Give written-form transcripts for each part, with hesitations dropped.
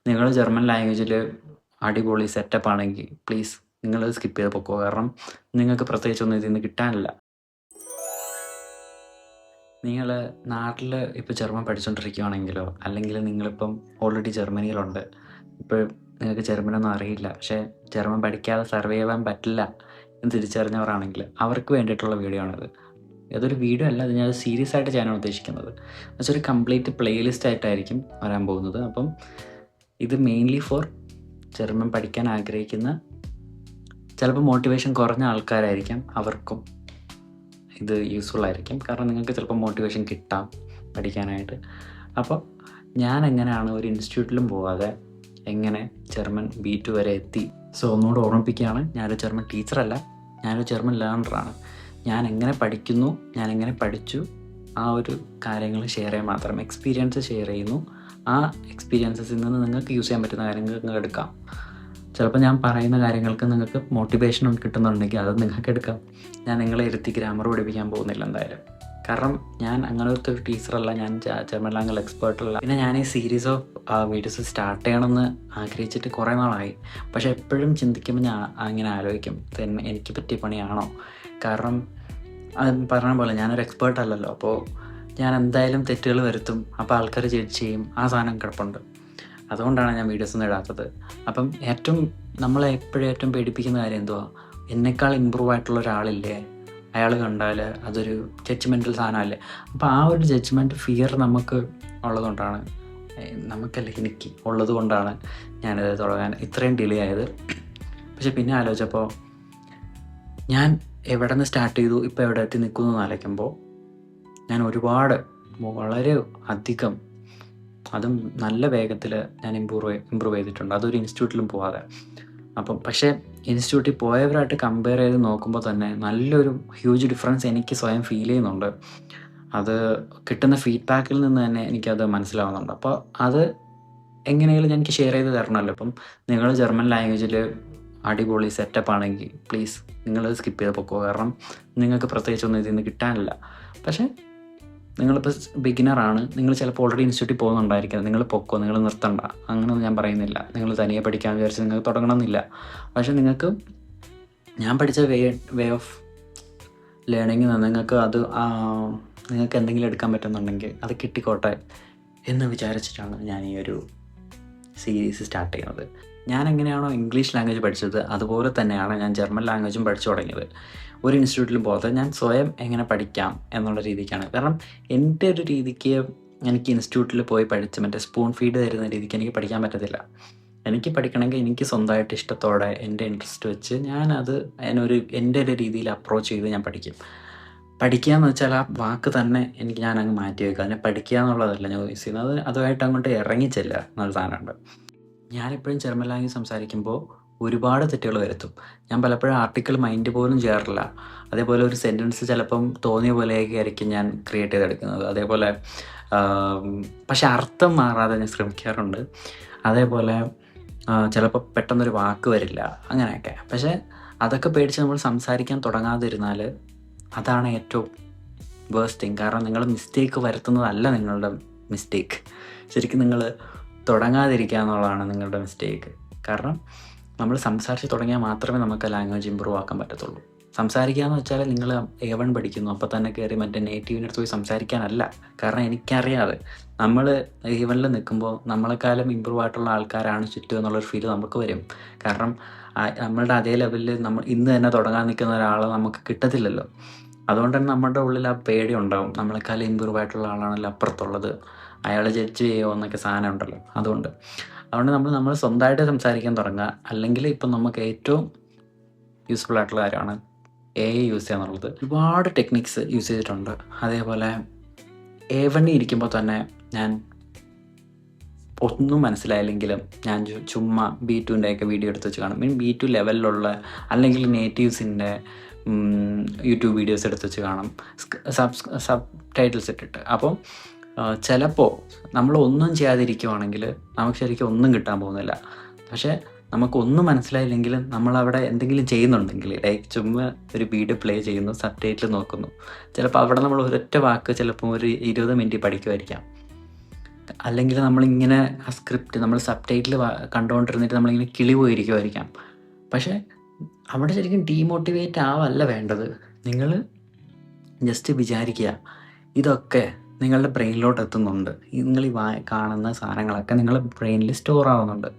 നിങ്ങൾ ജർമ്മൻ ലാംഗ്വേജിൽ അടിപൊളി സെറ്റപ്പ് ആണെങ്കിൽ പ്ലീസ് നിങ്ങൾ സ്കിപ്പ് ചെയ്ത് പൊക്കോ. കാരണം നിങ്ങൾക്ക് പ്രത്യേകിച്ചൊന്നും ഇതിൽ നിന്ന് കിട്ടാനില്ല. നിങ്ങൾ നാട്ടിൽ ഇപ്പോൾ ജർമ്മൻ പഠിച്ചുകൊണ്ടിരിക്കുകയാണെങ്കിലോ അല്ലെങ്കിൽ നിങ്ങളിപ്പം ഓൾറെഡി ജർമ്മനിയിലുണ്ട്, ഇപ്പോൾ നിങ്ങൾക്ക് ജർമ്മനൊന്നും അറിയില്ല, പക്ഷേ ജർമ്മൻ പഠിക്കാതെ സർവൈവ് ചെയ്യാൻ പറ്റില്ല എന്ന് തിരിച്ചറിഞ്ഞവരാണെങ്കിൽ അവർക്ക് വേണ്ടിയിട്ടുള്ള വീഡിയോ ആണിത്. ഇതൊരു വീഡിയോ അല്ല, അത് ഞാൻ സീരിയസ് ആയിട്ട് ചെയ്യാനാണ് ഉദ്ദേശിക്കുന്നത്. എന്നുവെച്ചാൽ ഒരു കംപ്ലീറ്റ് പ്ലേലിസ്റ്റ് ആയിട്ടായിരിക്കും വരാൻ പോകുന്നത്. അപ്പം ഇത് മെയിൻലി ഫോർ ജർമ്മൻ പഠിക്കാൻ ആഗ്രഹിക്കുന്ന ചിലപ്പോൾ മോട്ടിവേഷൻ കുറഞ്ഞ ആൾക്കാരായിരിക്കാം, അവർക്കും ഇത് യൂസ്ഫുൾ ആയിരിക്കും. കാരണം നിങ്ങൾക്ക് ചിലപ്പോൾ മോട്ടിവേഷൻ കിട്ടാം പഠിക്കാനായിട്ട്. അപ്പോൾ ഞാൻ എങ്ങനെയാണ് ഒരു ഇൻസ്റ്റിറ്റ്യൂട്ടിലും പോകാതെ എങ്ങനെ ജർമ്മൻ B2 വരെ എത്തി. സോ ഒന്നുകൂടെ ഓർമ്മിപ്പിക്കുകയാണ്, ഞാനൊരു ജർമ്മൻ ടീച്ചറല്ല, ഞാനൊരു ജർമ്മൻ ലേണറാണ്. ഞാൻ എങ്ങനെ പഠിക്കുന്നു, ഞാൻ എങ്ങനെ പഠിച്ചു, ആ ഒരു കാര്യങ്ങൾ ഷെയർ ചെയ്യാൻ മാത്രം, എക്സ്പീരിയൻസ് ഷെയർ ചെയ്യുന്നു. ആ എക്സ്പീരിയൻസസിൽ നിന്ന് നിങ്ങൾക്ക് യൂസ് ചെയ്യാൻ പറ്റുന്ന കാര്യങ്ങൾ നിങ്ങൾക്ക് എടുക്കാം. ചിലപ്പോൾ ഞാൻ പറയുന്ന കാര്യങ്ങൾക്ക് നിങ്ങൾക്ക് മോട്ടിവേഷൻ കിട്ടുന്നുണ്ടെങ്കിൽ അത് നിങ്ങൾക്ക് എടുക്കാം. ഞാൻ നിങ്ങളെ ഇരുത്തി ഗ്രാമർ പഠിപ്പിക്കാൻ പോകുന്നില്ല എന്തായാലും. കാരണം ഞാൻ അങ്ങനത്തെ ഒരു ടീച്ചറല്ല, ഞാൻ ജർമ്മൻ ലാംഗ്വേജ് എക്സ്പേർട്ടല്ല. പിന്നെ ഞാൻ ഈ സീരീസ് ഓഫ് വീഡിയോസ് സ്റ്റാർട്ട് ചെയ്യണമെന്ന് ആഗ്രഹിച്ചിട്ട് കുറേ നാളായി. പക്ഷേ എപ്പോഴും ചിന്തിക്കുമ്പോൾ ഞാൻ അങ്ങനെ ആലോചിക്കും, തന്നെ എനിക്ക് പറ്റിയ പണിയാണോ? കാരണം അത് പറഞ്ഞ പോലെ ഞാനൊരു എക്സ്പേർട്ട് അല്ലല്ലോ. അപ്പോൾ ഞാൻ എന്തായാലും തെറ്റുകൾ വരുത്തും, അപ്പോൾ ആൾക്കാർ ജഡ്ജ് ചെയ്യും, ആ സാധനം കിടപ്പുണ്ട്. അതുകൊണ്ടാണ് ഞാൻ വീഡിയോസൊന്നും ഇടാത്തത്. അപ്പം നമ്മളെ എപ്പോഴും ഏറ്റവും പേടിപ്പിക്കുന്ന കാര്യം എന്തുവാ, എന്നെക്കാൾ ഇമ്പ്രൂവ് ആയിട്ടുള്ള ഒരാളില്ലേ, അയാൾ കണ്ടാൽ അതൊരു ജഡ്ജ്മെൻറ്റൽ സാധനമല്ലേ. അപ്പോൾ ആ ഒരു ജഡ്ജ്മെൻറ്റ് ഫിയർ നമുക്ക് ഉള്ളതുകൊണ്ടാണ്, നമുക്കല്ല എനിക്ക് ഉള്ളത് കൊണ്ടാണ് ഞാനിത് തുടങ്ങാൻ ഇത്രയും ഡിലേ ആയത്. പക്ഷെ പിന്നെ ആലോചിച്ചപ്പോൾ ഞാൻ എവിടെ നിന്ന് സ്റ്റാർട്ട് ചെയ്തു, ഇപ്പോൾ എവിടെ എത്തി നിൽക്കുന്നു എന്ന് ആലോചിക്കുമ്പോൾ ഞാൻ ഒരുപാട് വളരെ അധികം, അതും നല്ല വേഗത്തിൽ ഞാൻ ഇമ്പ്രൂവ് ചെയ്തിട്ടുണ്ട്, അതൊരു ഇൻസ്റ്റിറ്റ്യൂട്ടിലും പോകാതെ. അപ്പം പക്ഷേ ഇൻസ്റ്റിറ്റ്യൂട്ടിൽ പോയവരായിട്ട് കമ്പയർ ചെയ്ത് നോക്കുമ്പോൾ തന്നെ നല്ലൊരു ഹ്യൂജ് ഡിഫറൻസ് എനിക്ക് സ്വയം ഫീൽ ചെയ്യുന്നുണ്ട്. അത് കിട്ടുന്ന ഫീഡ്ബാക്കിൽ നിന്ന് തന്നെ എനിക്കത് മനസ്സിലാവുന്നുണ്ട്. അപ്പോൾ അത് എങ്ങനെയെങ്കിലും എനിക്ക് ഷെയർ ചെയ്ത് തരണമല്ലോ. അപ്പം നിങ്ങൾ ജർമ്മൻ ലാംഗ്വേജിൽ അടിപൊളി സെറ്റപ്പ് ആണെങ്കിൽ പ്ലീസ് നിങ്ങൾ സ്കിപ്പ് ചെയ്ത് പൊക്കോ. കാരണം നിങ്ങൾക്ക് പ്രത്യേകിച്ചൊന്നും ഇതിൽ നിന്ന് കിട്ടാനില്ല. പക്ഷേ നിങ്ങളിപ്പോൾ ബിഗിനറാണ്, നിങ്ങൾ ചിലപ്പോൾ ഓൾറെഡി ഇൻസ്റ്റിറ്റ്യൂട്ടിൽ പോകുന്നുണ്ടായിരിക്കാം, നിങ്ങൾ പൊക്കോ, നിങ്ങൾ നിർത്തണ്ട, അങ്ങനെയൊന്നും ഞാൻ പറയുന്നില്ല. നിങ്ങൾ തനിയെ പഠിക്കാമെന്ന് വിചാരിച്ച് നിങ്ങൾക്ക് തുടങ്ങണമെന്നില്ല. പക്ഷേ നിങ്ങൾക്ക് ഞാൻ പഠിച്ച വേ ഓഫ് ലേണിങ്ങിൽ നിന്ന് നിങ്ങൾക്ക് നിങ്ങൾക്ക് എന്തെങ്കിലും എടുക്കാൻ പറ്റുന്നുണ്ടെങ്കിൽ അത് കിട്ടിക്കോട്ടെ എന്ന് വിചാരിച്ചിട്ടാണ് ഞാൻ ഈ ഒരു സീരീസ് സ്റ്റാർട്ട് ചെയ്യുന്നത്. ഞാൻ എങ്ങനെയാണോ ഇംഗ്ലീഷ് ലാംഗ്വേജ് പഠിച്ചത് അതുപോലെ തന്നെയാണ് ഞാൻ ജർമ്മൻ ലാംഗ്വേജും പഠിച്ചു തുടങ്ങിയത്. ഒരു ഇൻസ്റ്റിറ്റ്യൂട്ടിലും പോകാതെ ഞാൻ സ്വയം എങ്ങനെ പഠിക്കാം എന്നുള്ള രീതിക്കാണ്. കാരണം എൻ്റെ ഒരു രീതിക്ക് എനിക്ക് ഇൻസ്റ്റിറ്റ്യൂട്ടിൽ പോയി പഠിച്ച് മറ്റേ സ്പൂൺ ഫീഡ് തരുന്ന രീതിക്ക് എനിക്ക് പഠിക്കാൻ പറ്റത്തില്ല. എനിക്ക് പഠിക്കണമെങ്കിൽ എനിക്ക് സ്വന്തമായിട്ട് ഇഷ്ടത്തോടെ എൻ്റെ ഇൻട്രസ്റ്റ് വെച്ച് എൻ്റെ ഒരു രീതിയിൽ അപ്രോച്ച് ചെയ്ത് ഞാൻ പഠിക്കും. പഠിക്കുക എന്ന് വെച്ചാൽ ആ വാക്ക് തന്നെ ഞാൻ അങ്ങ് മാറ്റി വെക്കുക. അതിനെ പഠിക്കുക എന്നുള്ളതല്ല ഞാൻ യൂസ് ചെയ്യുന്നത്, അതുമായിട്ട് അങ്ങോട്ട് ഇറങ്ങിച്ചെല്ല എന്നൊരു സാധനമുണ്ട്. ഞാനെപ്പോഴും ജർമ്മൻ ലാംഗ്വേജ് സംസാരിക്കുമ്പോൾ ഒരുപാട് തെറ്റുകൾ വരുത്തും. ഞാൻ പലപ്പോഴും ആർട്ടിക്കിൾ മൈൻഡ് പോലും ചെയ്യാറില്ല. അതേപോലെ ഒരു സെൻറ്റൻസ് ചിലപ്പം തോന്നിയ പോലെയൊക്കെ ആയിരിക്കും ഞാൻ ക്രിയേറ്റ് ചെയ്തെടുക്കുന്നത്. അതേപോലെ പക്ഷെ അർത്ഥം മാറാതെ ഞാൻ ശ്രമിക്കാറുണ്ട്. അതേപോലെ ചിലപ്പോൾ പെട്ടെന്നൊരു വാക്ക് വരില്ല, അങ്ങനെയൊക്കെ. പക്ഷേ അതൊക്കെ പേടിച്ച് നമ്മൾ സംസാരിക്കാൻ തുടങ്ങാതിരുന്നാൽ അതാണ് ഏറ്റവും വേഴ്സ്റ്റ് തിങ്. കാരണം നിങ്ങൾ മിസ്റ്റേക്ക് വരുത്തുന്നതല്ല നിങ്ങളുടെ മിസ്റ്റേക്ക്, ശരിക്കും നിങ്ങൾ തുടങ്ങാതിരിക്കുക എന്നുള്ളതാണ് നിങ്ങളുടെ മിസ്റ്റേക്ക്. കാരണം നമ്മൾ സംസാരിച്ച് തുടങ്ങിയാൽ മാത്രമേ നമുക്ക് ലാംഗ്വേജ് ഇമ്പ്രൂവ് ആക്കാൻ പറ്റത്തുള്ളൂ. സംസാരിക്കുക എന്ന് വെച്ചാൽ നിങ്ങൾ A1 പഠിക്കുന്നു അപ്പോൾ തന്നെ കയറി മറ്റേ നേറ്റീവിൻ്റെ അടുത്ത് പോയി സംസാരിക്കാനല്ല. കാരണം എനിക്കറിയാതെ നമ്മൾ A1 നിൽക്കുമ്പോൾ നമ്മളെക്കാളും ഇമ്പ്രൂവ് ആയിട്ടുള്ള ആൾക്കാരാണ് ചുറ്റും എന്നുള്ളൊരു ഫീൽ നമുക്ക് വരും. കാരണം നമ്മളുടെ അതേ ലെവലിൽ നമ്മൾ ഇന്ന് തന്നെ തുടങ്ങാൻ നിൽക്കുന്ന ഒരാളെ നമുക്ക് കിട്ടത്തില്ലല്ലോ. അതുകൊണ്ട് തന്നെ നമ്മുടെ ഉള്ളിൽ ആ പേടി ഉണ്ടാവും, നമ്മളെക്കാളും ഇമ്പ്രൂവ് ആയിട്ടുള്ള ആളാണല്ലോ അപ്പുറത്തുള്ളത്, അയാൾ ജഡ്ജ് ചെയ്യുമോ എന്നൊക്കെ സാധനം ഉണ്ടല്ലോ. അതുകൊണ്ട് നമ്മൾ സ്വന്തമായിട്ട് സംസാരിക്കാൻ തുടങ്ങുക. അല്ലെങ്കിൽ ഇപ്പം നമുക്ക് ഏറ്റവും യൂസ്ഫുൾ ആയിട്ടുള്ള കാര്യമാണ് AI യൂസ് ചെയ്യുക എന്നുള്ളത്. ഒരുപാട് ടെക്നിക്സ് യൂസ് ചെയ്തിട്ടുണ്ട്. അതേപോലെ A1 ഇരിക്കുമ്പോൾ തന്നെ ഞാൻ ഒന്നും മനസ്സിലായില്ലെങ്കിലും ഞാൻ ചുമ്മാ B2ൻ്റെയൊക്കെ വീഡിയോ എടുത്ത് വെച്ച് കാണും. B2 ലെവലിലുള്ള അല്ലെങ്കിൽ നേറ്റീവ്സിൻ്റെ യൂട്യൂബ് വീഡിയോസ് എടുത്ത് വെച്ച് കാണും, സബ് ടൈറ്റിൽസ് ഇട്ടിട്ട്. അപ്പോൾ ചിലപ്പോൾ നമ്മളൊന്നും ചെയ്യാതിരിക്കുവാണെങ്കിൽ നമുക്ക് ശരിക്കും ഒന്നും കിട്ടാൻ പോകുന്നില്ല. പക്ഷേ നമുക്കൊന്നും മനസ്സിലായില്ലെങ്കിലും നമ്മളവിടെ എന്തെങ്കിലും ചെയ്യുന്നുണ്ടെങ്കിൽ, ലൈക്ക് ചുമ്മാ ഒരു വീഡിയോ പ്ലേ ചെയ്യുന്നു, സബ് ടൈറ്റിൽ നോക്കുന്നു, ചിലപ്പോൾ അവിടെ നമ്മൾ ഒരൊറ്റ വാക്ക് ചിലപ്പോൾ ഒരു 20 മിനിറ്റ് പഠിക്കുമായിരിക്കാം. അല്ലെങ്കിൽ നമ്മളിങ്ങനെ ആ സ്ക്രിപ്റ്റ് നമ്മൾ സബ് ടൈറ്റിൽ കണ്ടുകൊണ്ടിരുന്നിട്ട് നമ്മളിങ്ങനെ കിളി പോയിരിക്കുമായിരിക്കാം. പക്ഷേ അവിടെ ശരിക്കും ഡീമോട്ടിവേറ്റ് ആവല്ല വേണ്ടത്. നിങ്ങൾ ജസ്റ്റ് വിചാരിക്കുക, ഇതൊക്കെ നിങ്ങളുടെ ബ്രെയിനിലോട്ട് എത്തുന്നുണ്ട്. നിങ്ങൾ ഈ കാണുന്ന സാധനങ്ങളൊക്കെ നിങ്ങളുടെ ബ്രെയിനിൽ സ്റ്റോർ ആവുന്നുണ്ട്.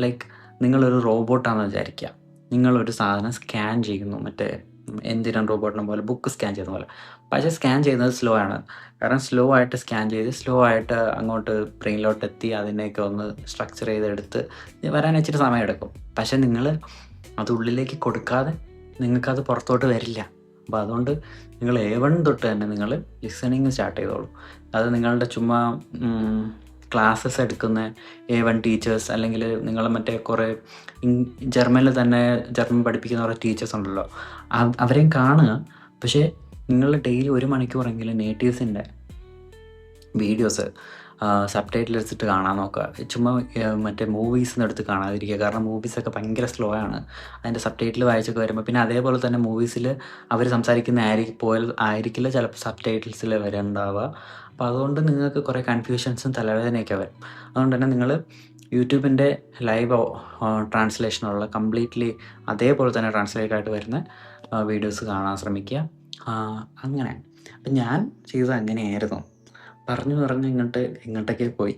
ലൈക്ക് നിങ്ങളൊരു റോബോട്ടാണെന്ന് വിചാരിക്കുക. നിങ്ങളൊരു സാധനം സ്കാൻ ചെയ്യുന്നു, മറ്റേ എന്തിനും റോബോട്ടിനെ പോലെ ബുക്ക് സ്കാൻ ചെയ്യുന്ന പോലെ. പക്ഷേ സ്കാൻ ചെയ്യുന്നത് സ്ലോ ആണ്. കാരണം സ്ലോ ആയിട്ട് സ്കാൻ ചെയ്ത് സ്ലോ ആയിട്ട് അങ്ങോട്ട് ബ്രെയിനിലോട്ട് എത്തി അതിനെയൊക്കെ ഒന്ന് സ്ട്രക്ചർ ചെയ്തെടുത്ത് വരാൻ ഇച്ചിരി സമയമെടുക്കും. പക്ഷേ നിങ്ങൾ അത് ഉള്ളിലേക്ക് കൊടുക്കാതെ നിങ്ങൾക്കത് പുറത്തോട്ട് വരില്ല. അപ്പോൾ അതുകൊണ്ട് നിങ്ങൾ A1 തൊട്ട് തന്നെ നിങ്ങൾ ലിസണിങ് സ്റ്റാർട്ട് ചെയ്തോളൂ. അത് നിങ്ങളുടെ ചുമ്മാ ക്ലാസ്സസ് എടുക്കുന്ന A1 ടീച്ചേഴ്സ്, അല്ലെങ്കിൽ നിങ്ങൾ മറ്റേ കുറേ ജർമ്മനിൽ തന്നെ ജർമ്മൻ പഠിപ്പിക്കുന്ന കുറേ ടീച്ചേഴ്സ് ഉണ്ടല്ലോ, അവരെയും കാണുക. പക്ഷേ നിങ്ങൾ ഡെയിലി 1 മണിക്കൂറെങ്കിലും നേറ്റീവ്സിൻ്റെ വീഡിയോസ് സബ് ടൈറ്റിൽ എടുത്തിട്ട് കാണാൻ നോക്കുക. ചുമ്മാ മറ്റേ മൂവീസിന് എടുത്ത് കാണാതിരിക്കുക. കാരണം മൂവീസൊക്കെ ഭയങ്കര സ്ലോ ആണ്. അതിൻ്റെ സബ് ടൈറ്റിൽ വായിച്ചൊക്കെ വരുമ്പോൾ, പിന്നെ അതേപോലെ തന്നെ മൂവീസിൽ അവർ സംസാരിക്കുന്ന ആയിരിക്കില്ല ചിലപ്പോൾ സബ് ടൈറ്റിൽസിൽ വരണ്ടാവുക. അപ്പോൾ അതുകൊണ്ട് നിങ്ങൾക്ക് കുറേ കൺഫ്യൂഷൻസും തലവേദനയൊക്കെ വരും. അതുകൊണ്ട് തന്നെ നിങ്ങൾ യൂട്യൂബിൻ്റെ ലൈവ് ട്രാൻസ്ലേഷനുള്ള കംപ്ലീറ്റ്ലി അതേപോലെ തന്നെ ട്രാൻസ്ലേറ്റ് ആയിട്ട് വരുന്ന വീഡിയോസ് കാണാൻ ശ്രമിക്കുക. അങ്ങനെ അപ്പം ഞാൻ ചെയ്തത് അങ്ങനെയായിരുന്നു. പറഞ്ഞ് ഇങ്ങോട്ടേക്ക് പോയി.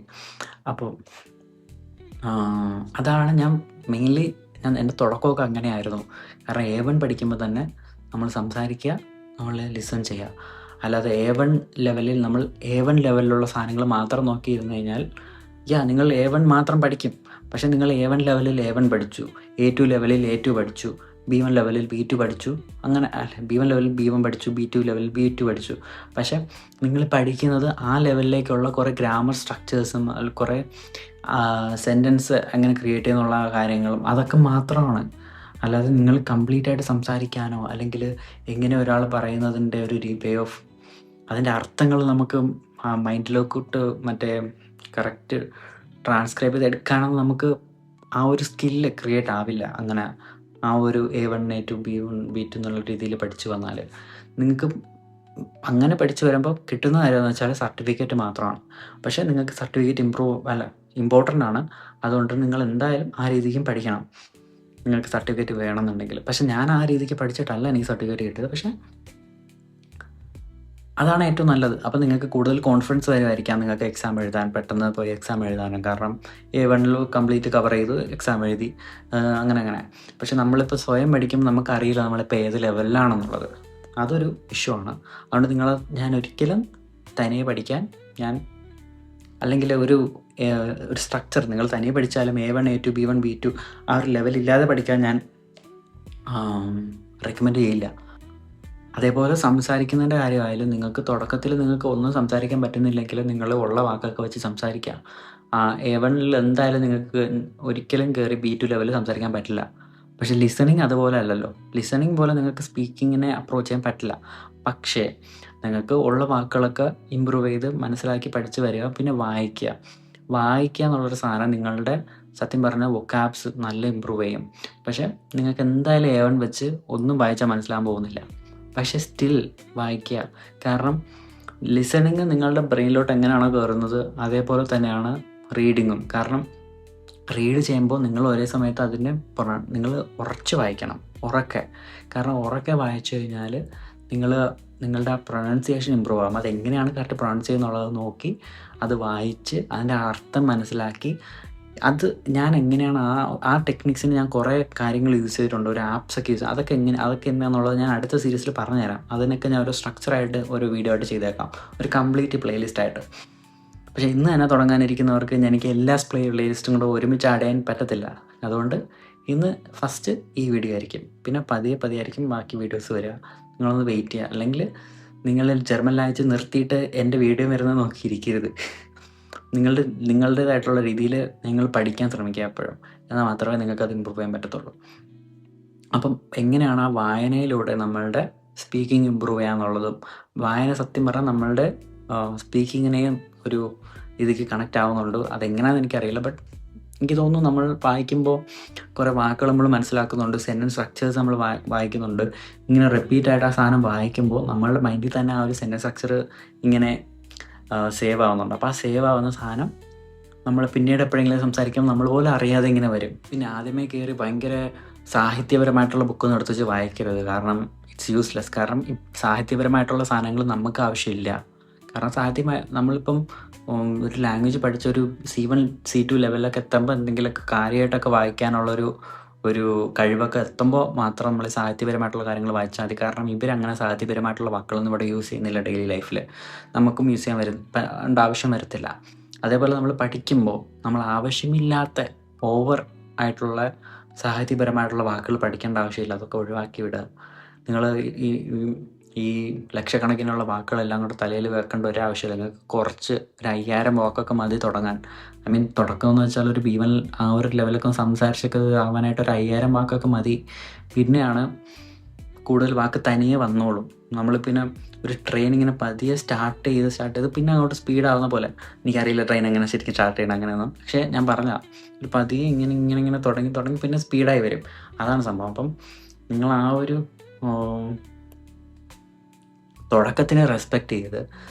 അപ്പോൾ അതാണ് ഞാൻ മെയിൻലി എൻ്റെ തുടക്കമൊക്കെ അങ്ങനെയായിരുന്നു. കാരണം A1 പഠിക്കുമ്പോൾ തന്നെ നമ്മൾ സംസാരിക്കുക, നമ്മൾ ലിസൺ ചെയ്യുക. അല്ലാതെ A1 ലെവലിൽ നമ്മൾ A1 ലെവലിലുള്ള സാധനങ്ങൾ മാത്രം നോക്കിയിരുന്നു കഴിഞ്ഞാൽ നിങ്ങൾ A1 മാത്രം പഠിക്കും. പക്ഷേ നിങ്ങൾ A1 ലെവലിൽ A1 പഠിച്ചു, A2 ലെവലിൽ A2 പഠിച്ചു, B1 ലെവലിൽ B2 പഠിച്ചു, അങ്ങനെ B1 ലെവലിൽ B1 പഠിച്ചു, B2 ലെവലിൽ B2 പഠിച്ചു. പക്ഷേ നിങ്ങൾ പഠിക്കുന്നത് ആ ലെവലിലേക്കുള്ള കുറേ ഗ്രാമർ സ്ട്രക്ചേഴ്സും കുറേ സെൻറ്റൻസ് എങ്ങനെ ക്രിയേറ്റ് ചെയ്യുന്നുള്ള കാര്യങ്ങളും അതൊക്കെ മാത്രമാണ്. അല്ലാതെ നിങ്ങൾ കംപ്ലീറ്റ് ആയിട്ട് സംസാരിക്കാനോ അല്ലെങ്കിൽ എങ്ങനെ ഒരാൾ പറയുന്നതിൻ്റെ ഒരു വേ ഓഫ് അതിൻ്റെ അർത്ഥങ്ങൾ നമുക്ക് മൈൻഡിലോട്ട് മറ്റേ കറക്റ്റ് ട്രാൻസ്ക്രൈബ് ചെയ്ത് എടുക്കാനോ നമുക്ക് ആ ഒരു സ്കില്ല് ക്രിയേറ്റ് ആവില്ല. അങ്ങനെ ആ ഒരു A1 A2 B1 B2 എന്നുള്ള രീതിയിൽ പഠിച്ചു വന്നാൽ നിങ്ങൾക്ക് അങ്ങനെ പഠിച്ചു വരുമ്പോൾ കിട്ടുന്ന കാര്യമെന്ന് വെച്ചാൽ സർട്ടിഫിക്കറ്റ് മാത്രമാണ്. പക്ഷേ നിങ്ങൾക്ക് സർട്ടിഫിക്കറ്റ് ഇമ്പോർട്ടൻ്റ് ആണ്. അതുകൊണ്ട് നിങ്ങൾ എന്തായാലും ആ രീതിക്കും പഠിക്കണം, നിങ്ങൾക്ക് സർട്ടിഫിക്കറ്റ് വേണമെന്നുണ്ടെങ്കിൽ. പക്ഷേ ഞാൻ ആ രീതിക്ക് പഠിച്ചിട്ടല്ല എനിക്ക് സർട്ടിഫിക്കറ്റ് കിട്ടിയത്. പക്ഷേ അതാണ് ഏറ്റവും നല്ലത്. അപ്പോൾ നിങ്ങൾക്ക് കൂടുതൽ കോൺഫിഡൻസ് വരുമായിരിക്കാം നിങ്ങൾക്ക് എക്സാം എഴുതാൻ, പെട്ടെന്ന് പോയി എക്സാം എഴുതാനും. കാരണം A1 കംപ്ലീറ്റ് കവർ ചെയ്തു എക്സാം എഴുതി അങ്ങനെ. പക്ഷെ നമ്മളിപ്പോൾ സ്വയം പഠിക്കുമ്പോൾ നമുക്കറിയില്ല നമ്മളിപ്പോൾ ഏത് ലെവലിലാണെന്നുള്ളത്. അതൊരു ഇഷ്യൂ ആണ്. അതുകൊണ്ട് ഞാൻ ഒരിക്കലും തനിയെ പഠിക്കാൻ അല്ലെങ്കിൽ ഒരു സ്ട്രക്ചർ നിങ്ങൾ തനിയെ പഠിച്ചാലും A1 A2 B1 B2 ആ ഒരു ലെവലില്ലാതെ പഠിക്കാൻ ഞാൻ റെക്കമെൻഡ് ചെയ്യില്ല. അതേപോലെ സംസാരിക്കുന്നതിൻ്റെ കാര്യമായാലും നിങ്ങൾക്ക് തുടക്കത്തിൽ നിങ്ങൾക്ക് ഒന്നും സംസാരിക്കാൻ പറ്റുന്നില്ലെങ്കിൽ നിങ്ങൾ ഉള്ള വാക്കൊക്കെ വെച്ച് സംസാരിക്കുക. A1 എന്തായാലും നിങ്ങൾക്ക് ഒരിക്കലും കയറി B2 ലെവലിൽ സംസാരിക്കാൻ പറ്റില്ല. പക്ഷേ ലിസണിങ് അതുപോലെ അല്ലല്ലോ. ലിസണിങ് പോലെ നിങ്ങൾക്ക് സ്പീക്കിങ്ങിനെ അപ്രോച്ച് ചെയ്യാൻ പറ്റില്ല. പക്ഷേ നിങ്ങൾക്ക് ഉള്ള വാക്കുകളൊക്കെ ഇമ്പ്രൂവ് ചെയ്ത് മനസ്സിലാക്കി പഠിച്ച് വരിക. പിന്നെ വായിക്കുക എന്നുള്ളൊരു സാധനം നിങ്ങളുടെ സത്യം പറഞ്ഞാൽ വൊക്കാബ്സ് നല്ല ഇമ്പ്രൂവ് ചെയ്യും. പക്ഷേ നിങ്ങൾക്ക് എന്തായാലും A1 വെച്ച് ഒന്നും വായിച്ചാൽ മനസ്സിലാകാൻ പോകുന്നില്ല. പക്ഷേ സ്റ്റിൽ വായിക്കുക. കാരണം ലിസണിങ് നിങ്ങളുടെ ബ്രെയിനിലോട്ട് എങ്ങനെയാണോ കയറുന്നത് അതേപോലെ തന്നെയാണ് റീഡിങ്ങും. കാരണം റീഡ് ചെയ്യുമ്പോൾ നിങ്ങൾ ഒരേ സമയത്ത് നിങ്ങൾ ഉറച്ച് വായിക്കണം, ഉറക്കെ. കാരണം ഉറക്കെ വായിച്ചു കഴിഞ്ഞാൽ നിങ്ങളുടെ ആ പ്രൊനൗൺസിയേഷൻ ഇമ്പ്രൂവ് ആകും. അതെങ്ങനെയാണ് കറക്റ്റ് പ്രൊനൗൺസ് ചെയ്യുന്നുള്ളത് നോക്കി അത് വായിച്ച് അതിൻ്റെ അർത്ഥം മനസ്സിലാക്കി അത് ഞാൻ എങ്ങനെയാണ് ആ ടെക്നിക്സിന് ഞാൻ കുറേ കാര്യങ്ങൾ യൂസ് ചെയ്തിട്ടുണ്ട്. ഒരു ആപ്സൊക്കെ അതൊക്കെ എങ്ങനെയാണെന്നുള്ളത് ഞാൻ അടുത്ത സീരീസിൽ പറഞ്ഞുതരാം. അതിനൊക്കെ ഞാൻ ഒരു സ്ട്രക്ചറായിട്ട് ഒരു വീഡിയോ ആയിട്ട് ചെയ്തേക്കാം, ഒരു കംപ്ലീറ്റ് പ്ലേലിസ്റ്റായിട്ട്. പക്ഷേ ഇന്ന് തന്നെ തുടങ്ങാനിരിക്കുന്നവർക്ക് എനിക്ക് എല്ലാ പ്ലേലിസ്റ്റും കൂടെ ഒരുമിച്ച് ആഡ് ചെയ്യാൻ പറ്റത്തില്ല. അതുകൊണ്ട് ഇന്ന് ഫസ്റ്റ് ഈ വീഡിയോ ആയിരിക്കും, പിന്നെ പതിയെ ആയിരിക്കും ബാക്കി വീഡിയോസ് വരിക. നിങ്ങളൊന്ന് വെയിറ്റ് ചെയ്യുക. അല്ലെങ്കിൽ നിങ്ങൾ ജർമ്മൻ ലാംഗ്വേജ് നിർത്തിയിട്ട് എൻ്റെ വീഡിയോ വരുന്നത് നോക്കിയിരിക്കരുത്. നിങ്ങളുടേതായിട്ടുള്ള രീതിയിൽ നിങ്ങൾ പഠിക്കാൻ ശ്രമിക്കുക എപ്പോഴും. എന്നാൽ മാത്രമേ നിങ്ങൾക്കത് ഇമ്പ്രൂവ് ചെയ്യാൻ പറ്റത്തുള്ളൂ. അപ്പം എങ്ങനെയാണ് ആ വായനയിലൂടെ നമ്മളുടെ സ്പീക്കിംഗ് ഇമ്പ്രൂവ് ചെയ്യാന്നുള്ളതും, വായന സത്യം പറഞ്ഞാൽ നമ്മളുടെ സ്പീക്കിങ്ങിനെയും ഒരു ഇതിലേക്ക് കണക്റ്റ് ആവുന്നുണ്ട്. അതെങ്ങനെയാണെന്ന് എനിക്കറിയില്ല. ബട്ട് എനിക്ക് തോന്നുന്നു നമ്മൾ വായിക്കുമ്പോൾ കുറേ വാക്കുകൾ നമ്മൾ മനസ്സിലാക്കുന്നുണ്ട്, സെൻറ്റൻസ് സ്ട്രക്ചേഴ്സ് നമ്മൾ വായിക്കുന്നുണ്ട്. ഇങ്ങനെ റിപ്പീറ്റായിട്ട് ആ സാധനം വായിക്കുമ്പോൾ നമ്മളുടെ മൈൻഡിൽ തന്നെ ആ ഒരു സെൻറ്റൻസ് സ്ട്രക്ചർ ഇങ്ങനെ സേവ് ആവുന്നുണ്ട്. അപ്പോൾ ആ സേവ് ആവുന്ന സാധനം നമ്മൾ പിന്നീട് എപ്പോഴെങ്കിലും സംസാരിക്കുമ്പോൾ നമ്മൾ പോലും അറിയാതെ ഇങ്ങനെ വരും. പിന്നെ ആദ്യമേ കയറി ഭയങ്കര സാഹിത്യപരമായിട്ടുള്ള ബുക്കൊന്നും എടുത്ത് വെച്ച് വായിക്കരുത്. കാരണം ഇറ്റ്സ് യൂസ്ലെസ്. കാരണം ഈ സാഹിത്യപരമായിട്ടുള്ള സാധനങ്ങൾ നമുക്ക് ആവശ്യമില്ല. കാരണം നമ്മളിപ്പം ഒരു ലാംഗ്വേജ് പഠിച്ചൊരു C1 C2 ലെവലിലൊക്കെ എത്തുമ്പോൾ എന്തെങ്കിലുമൊക്കെ കാര്യമായിട്ടൊക്കെ ഒരു കഴിവൊക്കെ എത്തുമ്പോൾ മാത്രം നമ്മൾ സാഹിത്യപരമായിട്ടുള്ള കാര്യങ്ങൾ വായിച്ചാൽ മതി. കാരണം ഇവരങ്ങനെ സാഹിത്യപരമായിട്ടുള്ള വാക്കുകളൊന്നും ഇവിടെ യൂസ് ചെയ്യുന്നില്ല ഡെയിലി ലൈഫിൽ. നമുക്കും യൂസ് ചെയ്യാൻ ആവശ്യം വരത്തില്ല. അതേപോലെ നമ്മൾ പഠിക്കുമ്പോൾ നമ്മൾ ആവശ്യമില്ലാത്ത ഓവർ ആയിട്ടുള്ള സാഹിത്യപരമായിട്ടുള്ള വാക്കുകൾ പഠിക്കേണ്ട ആവശ്യമില്ല. അതൊക്കെ ഒഴിവാക്കി വിടുക. നിങ്ങൾ ഈ ഈ ലക്ഷക്കണക്കിനുള്ള വാക്കുകളെല്ലാം കൂടെ തലയിൽ വെക്കേണ്ട ഒരാവശ്യമില്ല. നിങ്ങൾക്ക് കുറച്ച് ഒരു 5000 വാക്കൊക്കെ മതി തുടങ്ങാൻ. തുടക്കമെന്ന് വെച്ചാൽ ഒരു B1 ആ ഒരു ലെവലൊക്കെ സംസാരിച്ചൊക്കെ ആവാനായിട്ട് ഒരു 5000 വാക്കൊക്കെ മതി. പിന്നെയാണ് കൂടുതൽ വാക്ക് തനിയെ വന്നോളും. നമ്മൾ പിന്നെ ഒരു ട്രെയിൻ ഇങ്ങനെ പതിയെ സ്റ്റാർട്ട് ചെയ്ത് പിന്നെ അങ്ങോട്ട് സ്പീഡാവുന്ന പോലെ. എനിക്കറിയില്ല ട്രെയിൻ എങ്ങനെ ശരിക്കും സ്റ്റാർട്ട് ചെയ്യണം അങ്ങനെയൊന്നും. പക്ഷേ ഞാൻ പറഞ്ഞ ഒരു പതിയെ ഇങ്ങനെ തുടങ്ങി പിന്നെ സ്പീഡായി വരും. അതാണ് സംഭവം. അപ്പം നിങ്ങൾ ആ ഒരു തുടക്കത്തിനെ റെസ്പെക്റ്റ് ചെയ്ത്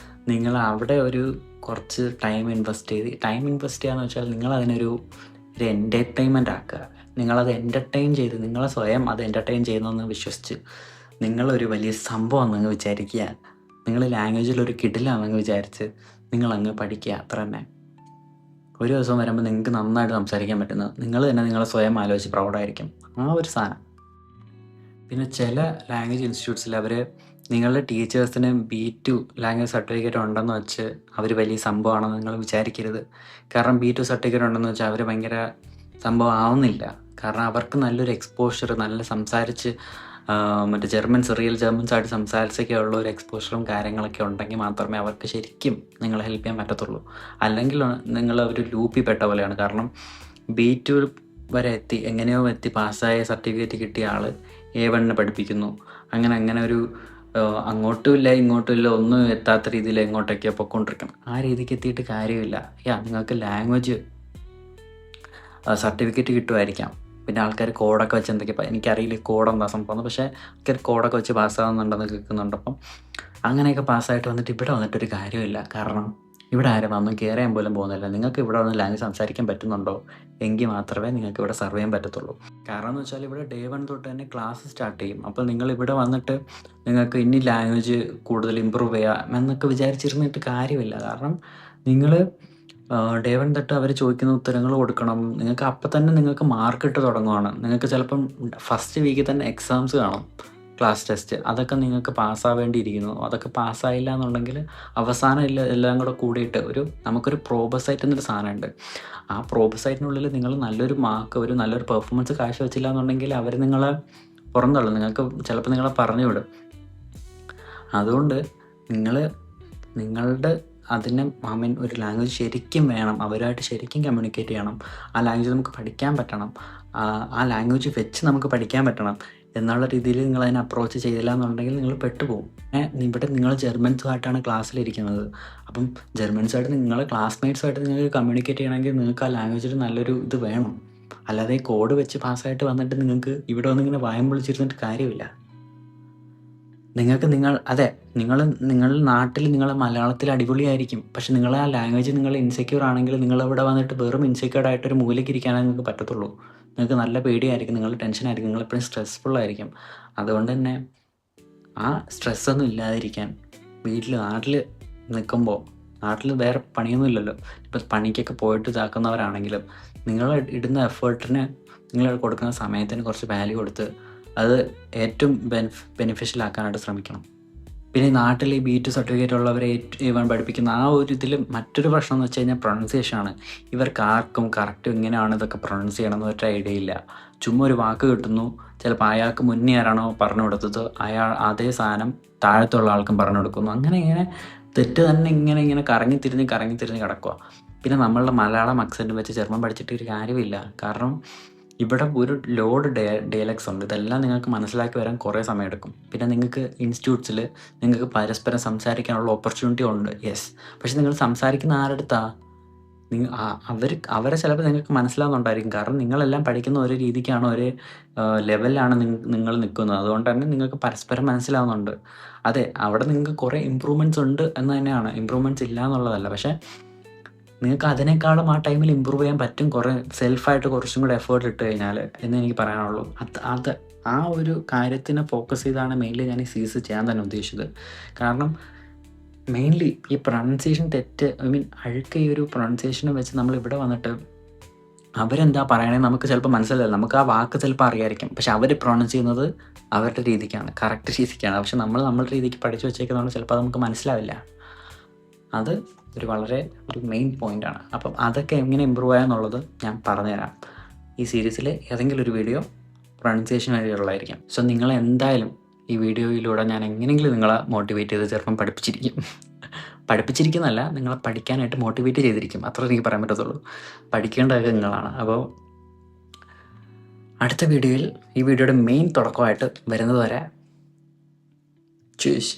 നിങ്ങൾ അവിടെ ഒരു കുറച്ച് ടൈം ഇൻവെസ്റ്റ് ചെയ്യാന്ന് വെച്ചാൽ നിങ്ങളതിനൊരു എൻ്റർടൈൻമെൻ്റ് ആക്കുക. നിങ്ങളത് എൻ്റർടൈൻ ചെയ്ത് നിങ്ങളെ സ്വയം അത് എൻ്റർടൈൻ ചെയ്യുന്നതെന്ന് വിശ്വസിച്ച് നിങ്ങളൊരു വലിയ സംഭവമാണെന്ന് വിചാരിക്കുക. നിങ്ങൾ ലാംഗ്വേജിലൊരു കിടിലാണെന്ന് വിചാരിച്ച് നിങ്ങളങ്ങ് പഠിക്കുക. അത്ര തന്നെ. ഒരു ദിവസം വരുമ്പോൾ നിങ്ങൾക്ക് നന്നായിട്ട് സംസാരിക്കാൻ പറ്റുന്നത് നിങ്ങൾ തന്നെ നിങ്ങളെ സ്വയം ആലോചിച്ച് പ്രൗഡായിരിക്കും. ആ ഒരു സാധനം. പിന്നെ ചില ലാംഗ്വേജ് ഇൻസ്റ്റിറ്റ്യൂട്ട്സിൽ അവർ നിങ്ങളുടെ ടീച്ചേഴ്സിന് B2 ലാംഗ്വേജ് സർട്ടിഫിക്കറ്റ് ഉണ്ടെന്ന് വെച്ച് അവർ വലിയ സംഭവമാണെന്ന് നിങ്ങൾ വിചാരിക്കരുത്. കാരണം B2 സർട്ടിഫിക്കറ്റ് ഉണ്ടെന്ന് വെച്ചാൽ അവർ ഭയങ്കര സംഭവം ആവുന്നില്ല. കാരണം അവർക്ക് നല്ലൊരു എക്സ്പോഷർ, നല്ല സംസാരിച്ച് റിയൽ ജർമ്മൻസ് ആയിട്ട് സംസാരിച്ചൊക്കെ ഉള്ള ഒരു എക്സ്പോഷറും കാര്യങ്ങളൊക്കെ ഉണ്ടെങ്കിൽ മാത്രമേ അവർക്ക് ശരിക്കും നിങ്ങളെ ഹെൽപ്പ് ചെയ്യാൻ പറ്റത്തുള്ളൂ. അല്ലെങ്കിൽ നിങ്ങൾ ഒരു ലൂപ്പിൽ പെട്ട പോലെയാണ്. കാരണം B2 വരെ എങ്ങനെയോ എത്തി പാസ്സായ സർട്ടിഫിക്കറ്റ് കിട്ടിയ ആൾ A1 പഠിപ്പിക്കുന്നു. അങ്ങനെ ഒരു അങ്ങോട്ടും ഇല്ല ഇങ്ങോട്ടും ഇല്ല, ഒന്നും എത്താത്ത രീതിയിൽ എങ്ങോട്ടൊക്കെയോ പൊയ്ക്കൊണ്ടിരിക്കണം. ആ രീതിക്ക് എത്തിയിട്ട് കാര്യമില്ല. നിങ്ങൾക്ക് ലാംഗ്വേജ് സർട്ടിഫിക്കറ്റ് കിട്ടുമായിരിക്കാം. പിന്നെ ആൾക്കാർ കോഡൊക്കെ വെച്ച് എന്തൊക്കെ, എനിക്കറിയില്ല കോഡ് എന്താ സംഭവം, പക്ഷേ ആൾക്കാർ കോഡൊക്കെ വെച്ച് പാസ്സാകുന്നുണ്ടെന്ന് കേൾക്കുന്നുണ്ട്. അപ്പം അങ്ങനെയൊക്കെ പാസ്സായിട്ട് വന്നിട്ട് ഇവിടെ വന്നിട്ടൊരു കാര്യമില്ല. കാരണം ഇവിടെ ആരും വന്നും കയറാൻ പോലും പോകുന്നില്ല. നിങ്ങൾക്ക് ഇവിടെ വന്ന് ലാംഗ്വേജ് സംസാരിക്കാൻ പറ്റുന്നുണ്ടോ എങ്കിൽ മാത്രമേ നിങ്ങൾക്ക് ഇവിടെ സർവ് ചെയ്യാൻ പറ്റത്തുള്ളൂ. കാരണം എന്ന് വെച്ചാൽ ഇവിടെ Day 1 തൊട്ട് തന്നെ ക്ലാസ് സ്റ്റാർട്ട് ചെയ്യും. അപ്പോൾ നിങ്ങൾ ഇവിടെ വന്നിട്ട് നിങ്ങൾക്ക് ഇനി ലാംഗ്വേജ് കൂടുതൽ ഇമ്പ്രൂവ് ചെയ്യാം എന്നൊക്കെ വിചാരിച്ചിരുന്നിട്ട് കാര്യമില്ല. കാരണം നിങ്ങൾ Day 1 തൊട്ട് അവർ ചോദിക്കുന്ന ഉത്തരങ്ങൾ കൊടുക്കണം. നിങ്ങൾക്ക് അപ്പം തന്നെ നിങ്ങൾക്ക് മാർക്ക് ഇട്ട് തുടങ്ങുവാണ്. നിങ്ങൾക്ക് ചിലപ്പം ഫസ്റ്റ് വീക്കിൽ തന്നെ എക്സാംസ് കാണും, ക്ലാസ് ടെസ്റ്റ്. അതൊക്കെ നിങ്ങൾക്ക് പാസ്സാവേണ്ടിയിരിക്കുന്നു. അതൊക്കെ പാസ്സായില്ല എന്നുണ്ടെങ്കിൽ അവസാനം എല്ലാം കൂടെ കൂടിയിട്ട് നമുക്കൊരു പ്രോബസൈറ്റ് എന്നൊരു സാധനമുണ്ട്. ആ പ്രോബസൈറ്റിനുള്ളിൽ നിങ്ങൾ നല്ലൊരു മാർക്ക്, ഒരു നല്ലൊരു പെർഫോമൻസ് കാഴ്ചവെച്ചില്ല എന്നുണ്ടെങ്കിൽ അവർ നിങ്ങളെ പുറന്തള്ളും. നിങ്ങൾക്ക് ചിലപ്പോൾ നിങ്ങളെ പറഞ്ഞു വിടും. അതുകൊണ്ട് നിങ്ങളുടെ അതിന് ഒരു ലാംഗ്വേജ് ശരിക്കും വേണം. അവരുമായിട്ട് ശരിക്കും കമ്മ്യൂണിക്കേറ്റ് ചെയ്യണം. ആ ലാംഗ്വേജ് നമുക്ക് പഠിക്കാൻ പറ്റണം. ആ ലാംഗ്വേജ് വെച്ച് നമുക്ക് പഠിക്കാൻ പറ്റണം എന്നുള്ള രീതിയിൽ നിങ്ങൾ അതിനെ അപ്രോച്ച് ചെയ്തില്ല എന്നുണ്ടെങ്കിൽ നിങ്ങൾ പെട്ടുപോകും. ഇവിടെ നിങ്ങൾ ജർമ്മൻസുമായിട്ടാണ് ക്ലാസ്സിലിരിക്കുന്നത്. അപ്പം ജർമ്മൻസുമായിട്ട് നിങ്ങളെ ക്ലാസ്മേറ്റ്സുമായിട്ട് നിങ്ങൾക്ക് കമ്മ്യൂണിക്കേറ്റ് ചെയ്യണമെങ്കിൽ നിങ്ങൾക്ക് ആ ലാംഗ്വേജിൽ നല്ലൊരു ഇത് വേണം. അല്ലാതെ കോഡ് വെച്ച് പാസ്സായിട്ട് വന്നിട്ട് നിങ്ങൾക്ക് ഇവിടെ വന്നിങ്ങനെ വായം പൊളിച്ചിരുന്നിട്ട് കാര്യമില്ല. നിങ്ങൾ നാട്ടിൽ നിങ്ങൾ മലയാളത്തിൽ അടിപൊളിയായിരിക്കും. പക്ഷെ നിങ്ങൾ ആ ലാംഗ്വേജ് നിങ്ങൾ ഇൻസെക്യൂർ ആണെങ്കിൽ നിങ്ങളിവിടെ വന്നിട്ട് വെറും ഇൻസെക്യൂർഡ് ആയിട്ടൊരു മൂലയ്ക്ക് ഇരിക്കാനേ നിങ്ങൾക്ക് പറ്റത്തുള്ളൂ. നിങ്ങൾക്ക് നല്ല പേടിയായിരിക്കും, നിങ്ങൾ ടെൻഷനായിരിക്കും, നിങ്ങളെപ്പോഴും സ്ട്രെസ്ഫുള്ളായിരിക്കും. അതുകൊണ്ട് തന്നെ ആ സ്ട്രെസ്സൊന്നും ഇല്ലാതിരിക്കാൻ നാട്ടിൽ നിൽക്കുമ്പോൾ, നാട്ടിൽ വേറെ പണിയൊന്നും ഇല്ലല്ലോ. ഇപ്പം പണിക്കൊക്കെ പോയിട്ട് ഇതാക്കുന്നവരാണെങ്കിലും നിങ്ങൾ ഇടുന്ന എഫേർട്ടിന്, നിങ്ങൾ കൊടുക്കുന്ന സമയത്തിന് കുറച്ച് വാല്യൂ കൊടുത്ത് അത് ഏറ്റവും ബെനിഫിഷ്യൽ ആക്കാനായിട്ട് ശ്രമിക്കണം. പിന്നെ നാട്ടിൽ ഈ B2 സർട്ടിഫിക്കറ്റ് ഉള്ളവരെ A1 പഠിപ്പിക്കുന്ന ആ ഒരു ഇതിൽ മറ്റൊരു പ്രശ്നം എന്ന് വെച്ച് കഴിഞ്ഞാൽ പ്രൊണൗൺസിയേഷനാണ്. ഇവർക്ക് ആർക്കും കറക്റ്റ് ഇങ്ങനെയാണ് ഇതൊക്കെ പ്രൊണൗൺസ് ചെയ്യണമെന്ന് ഒറ്റ ഐഡിയ ഇല്ല. ചുമ്മാ ഒരു വാക്ക് കിട്ടുന്നു, ചിലപ്പോൾ അയാൾക്ക് മുന്നേ ആരാണോ പറഞ്ഞു കൊടുത്തത് അതേ സാധനം താഴത്തുള്ള ആൾക്കും പറഞ്ഞു കൊടുക്കുന്നു. അങ്ങനെ തെറ്റ് തന്നെ ഇങ്ങനെ കറങ്ങി തിരിഞ്ഞ് കിടക്കുക. പിന്നെ നമ്മളുടെ മലയാളം അക്സെൻറ്റ് വെച്ച് ജർമ്മൻ പഠിച്ചിട്ട് ഒരു കാര്യമില്ല. കാരണം ഇവിടെ ഒരു ലോഡ് ഡയലക്ട്സ് ഉണ്ട്. ഇതെല്ലാം നിങ്ങൾക്ക് മനസ്സിലാക്കി വരാൻ കുറേ സമയമെടുക്കും. പിന്നെ നിങ്ങൾക്ക് ഇൻസ്റ്റിറ്റ്യൂട്ട്സിൽ നിങ്ങൾക്ക് പരസ്പരം സംസാരിക്കാനുള്ള ഓപ്പർച്യൂണിറ്റി ഉണ്ട്, യെസ്. പക്ഷെ നിങ്ങൾ സംസാരിക്കുന്ന ആരെടുത്താ? അവരെ ചിലപ്പോൾ നിങ്ങൾക്ക് മനസ്സിലാവുന്നുണ്ടായിരിക്കും. കാരണം നിങ്ങളെല്ലാം പഠിക്കുന്ന ഒരു രീതിക്കാണ്, ഒരു ലെവലിലാണ് നിങ്ങൾ നിൽക്കുന്നത്. അതുകൊണ്ട് തന്നെ നിങ്ങൾക്ക് പരസ്പരം മനസ്സിലാവുന്നുണ്ട്. അതെ, അവിടെ നിങ്ങൾക്ക് കുറേ ഇമ്പ്രൂവ്മെൻറ്റ്സ് ഉണ്ട് എന്ന് തന്നെയാണ്. ഇമ്പ്രൂവ്മെൻറ്റ്സ് ഇല്ല എന്നുള്ളതല്ല. പക്ഷേ നിങ്ങൾക്ക് അതിനേക്കാളും ആ ടൈമിൽ ഇമ്പ്രൂവ് ചെയ്യാൻ പറ്റും. കുറേ സെൽഫായിട്ട് കുറച്ചും കൂടെ എഫേർട്ട് ഇട്ട് കഴിഞ്ഞാൽ എന്ന് എനിക്ക് പറയാനുള്ളൂ. അത് ആ ഒരു കാര്യത്തിനെ ഫോക്കസ് ചെയ്താണ് മെയിൻലി ഞാൻ ഈ സീരീസ് ചെയ്യാൻ തന്നെ ഉദ്ദേശിച്ചത്. കാരണം മെയിൻലി ഈ പ്രൊനൗൺസിയേഷൻ തെറ്റ്, അഴുക്ക ഈ ഒരു പ്രൊനൗൺസിയേഷനെ വെച്ച് നമ്മൾ ഇവിടെ വന്നിട്ട് അവരെന്താ പറയണേന്ന് നമുക്ക് ചിലപ്പോൾ മനസ്സിലാവില്ല. നമുക്ക് ആ വാക്ക് ചിലപ്പോൾ അറിയായിരിക്കും. പക്ഷെ അവർ പ്രൊനൗൺസ് ചെയ്യുന്നത് അവരുടെ രീതിക്കാണ്, കറക്റ്റ് രീതിക്കാണ്. പക്ഷെ നമ്മൾ നമ്മളുടെ രീതിക്ക് പഠിച്ചു വെച്ചേക്കുന്നതുകൊണ്ട് ചിലപ്പോൾ അത് നമുക്ക് മനസ്സിലാവില്ല. അത് വളരെ ഒരു മെയിൻ പോയിൻ്റാണ്. അപ്പം അതൊക്കെ എങ്ങനെ ഇമ്പ്രൂവ് ചെയ്യാന്നുള്ളത് ഞാൻ പറഞ്ഞുതരാം. ഈ സീരീസിൽ ഏതെങ്കിലും ഒരു വീഡിയോ പ്രൊനൗൺസിയേഷൻ വരെയുള്ളതായിരിക്കും. സോ നിങ്ങളെന്തായാലും ഈ വീഡിയോയിലൂടെ ഞാൻ എങ്ങനെയെങ്കിലും നിങ്ങളെ മോട്ടിവേറ്റ് ചെയ്ത് ചിലപ്പം പഠിപ്പിച്ചിരിക്കുന്നല്ല, നിങ്ങളെ പഠിക്കാനായിട്ട് മോട്ടിവേറ്റ് ചെയ്തിരിക്കും. അത്ര എനിക്ക് പറയാൻ പറ്റത്തുള്ളൂ. പഠിക്കേണ്ടതൊക്കെ നിങ്ങളാണ്. അപ്പോൾ അടുത്ത വീഡിയോയിൽ ഈ വീഡിയോയുടെ മെയിൻ തുടക്കമായിട്ട് വരുന്നത് വരെ ചൂസ്.